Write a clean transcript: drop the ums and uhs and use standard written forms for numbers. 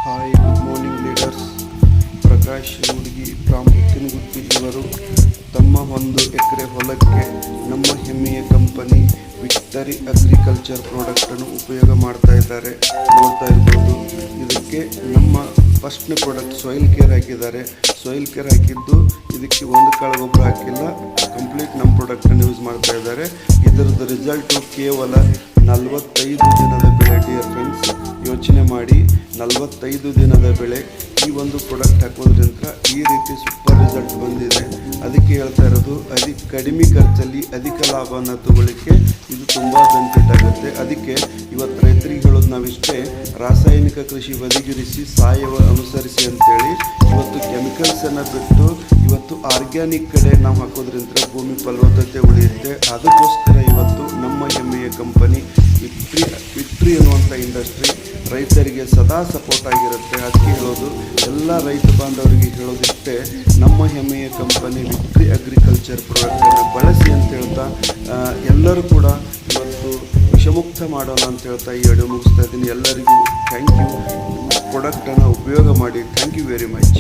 Hi, good morning leaders. Prakash ಹುಡುಗಿ ಪ್ರಾಮುಖ್ಯನಗುತ್ತಿ ಇವರು ತಮ್ಮ 1 ಎಕರೆ ಹೊಲಕ್ಕೆ ನಮ್ಮ ಹೆಮ್ಮೆಯ ಕಂಪನಿ ವಿಕ್ಟರಿ ಅಗ್ರಿಕಲ್ಚರ್ ಪ್ರಾಡಕ್ಟನ್ನು ಉಪಯೋಗ ಮಾಡ್ತಾ ಇದ್ದಾರೆ. ನೋಡ್ತಾ ಇರ್ಬೋದು. ಇದಕ್ಕೆ ನಮ್ಮ ಫಸ್ಟ್ನೇ ಪ್ರಾಡಕ್ಟ್ ಸಾಯಿಲ್ ಕೇರ್ ಹಾಕಿದ್ದಾರೆ. ಸಾಯಿಲ್ ಕೇರ್ ಹಾಕಿದ್ದು ಇದಕ್ಕೆ ಒಂದು ಕಾಳು ಗೊಬ್ಬರ ಹಾಕಿಲ್ಲ, ಕಂಪ್ಲೀಟ್ ನಮ್ಮ ಪ್ರಾಡಕ್ಟನ್ನು ಯೂಸ್ ಮಾಡ್ತಾ ಇದ್ದಾರೆ. ಇದರದ್ದು ರಿಸಲ್ಟು ಕೇವಲ 45 ದಿನದ ಬೆಳೆ. ಡಿಯರ್ ಫ್ರೆಂಡ್ಸ್, ಯೋಚನೆ ಮಾಡಿ, 45 ದಿನದ ಬೆಳೆ ಈ ಒಂದು ಪ್ರಾಡಕ್ಟ್ ಹಾಕೋದ್ರಿಂದ ಈ ರೀತಿ ಸೂಪರ್ ರಿಸಲ್ಟ್ ಬಂದಿದೆ. ಅದಕ್ಕೆ ಹೇಳ್ತಾ ಇರೋದು, ಕಡಿಮೆ ಖರ್ಚಲ್ಲಿ ಅಧಿಕ ಲಾಭವನ್ನು ತಗೊಳ್ಳಿಕ್ಕೆ ಇದು ತುಂಬ ಬೆನಿಫಿಟ್ ಆಗುತ್ತೆ. ಅದಕ್ಕೆ ಇವತ್ತು ರೈತರಿಗೆ ಹೇಳೋದು ನಾವಿಷ್ಟೇ, ರಾಸಾಯನಿಕ ಕೃಷಿ ಬದಿಗಿರಿಸಿ ಸಾವಯವ ಅನುಸರಿಸಿ ಅಂತೇಳಿ ಇವತ್ತು ಕೆಮಿಕಲ್ಸನ್ನು ಬಿಟ್ಟು ಇವತ್ತು ಆರ್ಗ್ಯಾನಿಕ್ ಕಡೆ ನಾವು ಹಾಕೋದ್ರಿಂದ ಭೂಮಿ ಫಲವತ್ತತೆ ಉಳಿಯುತ್ತೆ. ಅದಕ್ಕೋಸ್ಕರ ಇವತ್ತು ನಮ್ಮ ಹೆಮ್ಮೆಯ ಕಂಪನಿ ವಿಕ್ಟ್ರಿ ಅನ್ನುವಂಥ ಇಂಡಸ್ಟ್ರಿ ರೈತರಿಗೆ ಸದಾ ಸಪೋರ್ಟ್ ಆಗಿರುತ್ತೆ. ಅದಕ್ಕೆ ಹೇಳೋದು, ಎಲ್ಲ ರೈತ ಬಾಂಧವರಿಗೆ ಹೇಳೋದಿಷ್ಟೇ, ನಮ್ಮ ಹೆಮ್ಮೆಯ ಕಂಪನಿ ವಿಕ್ಟ್ರಿ ಅಗ್ರಿಕಲ್ಚರ್ ಪ್ರಾಡಕ್ಟನ್ನು ಬಳಸಿ ಅಂತ ಹೇಳ್ತಾ ಎಲ್ಲರೂ ಕೂಡ ಇವತ್ತು ವಿಷಮುಕ್ತ ಮಾಡೋಣ ಅಂತ ಹೇಳ್ತಾ ಈ ವಿಡಿಯೋ ಮುಗಿಸ್ತಾ ಇದ್ದೀನಿ. ಎಲ್ಲರಿಗೂ ಥ್ಯಾಂಕ್ ಯು. ಪ್ರಾಡಕ್ಟನ್ನು ಉಪಯೋಗ ಮಾಡಿ. Thank you very much.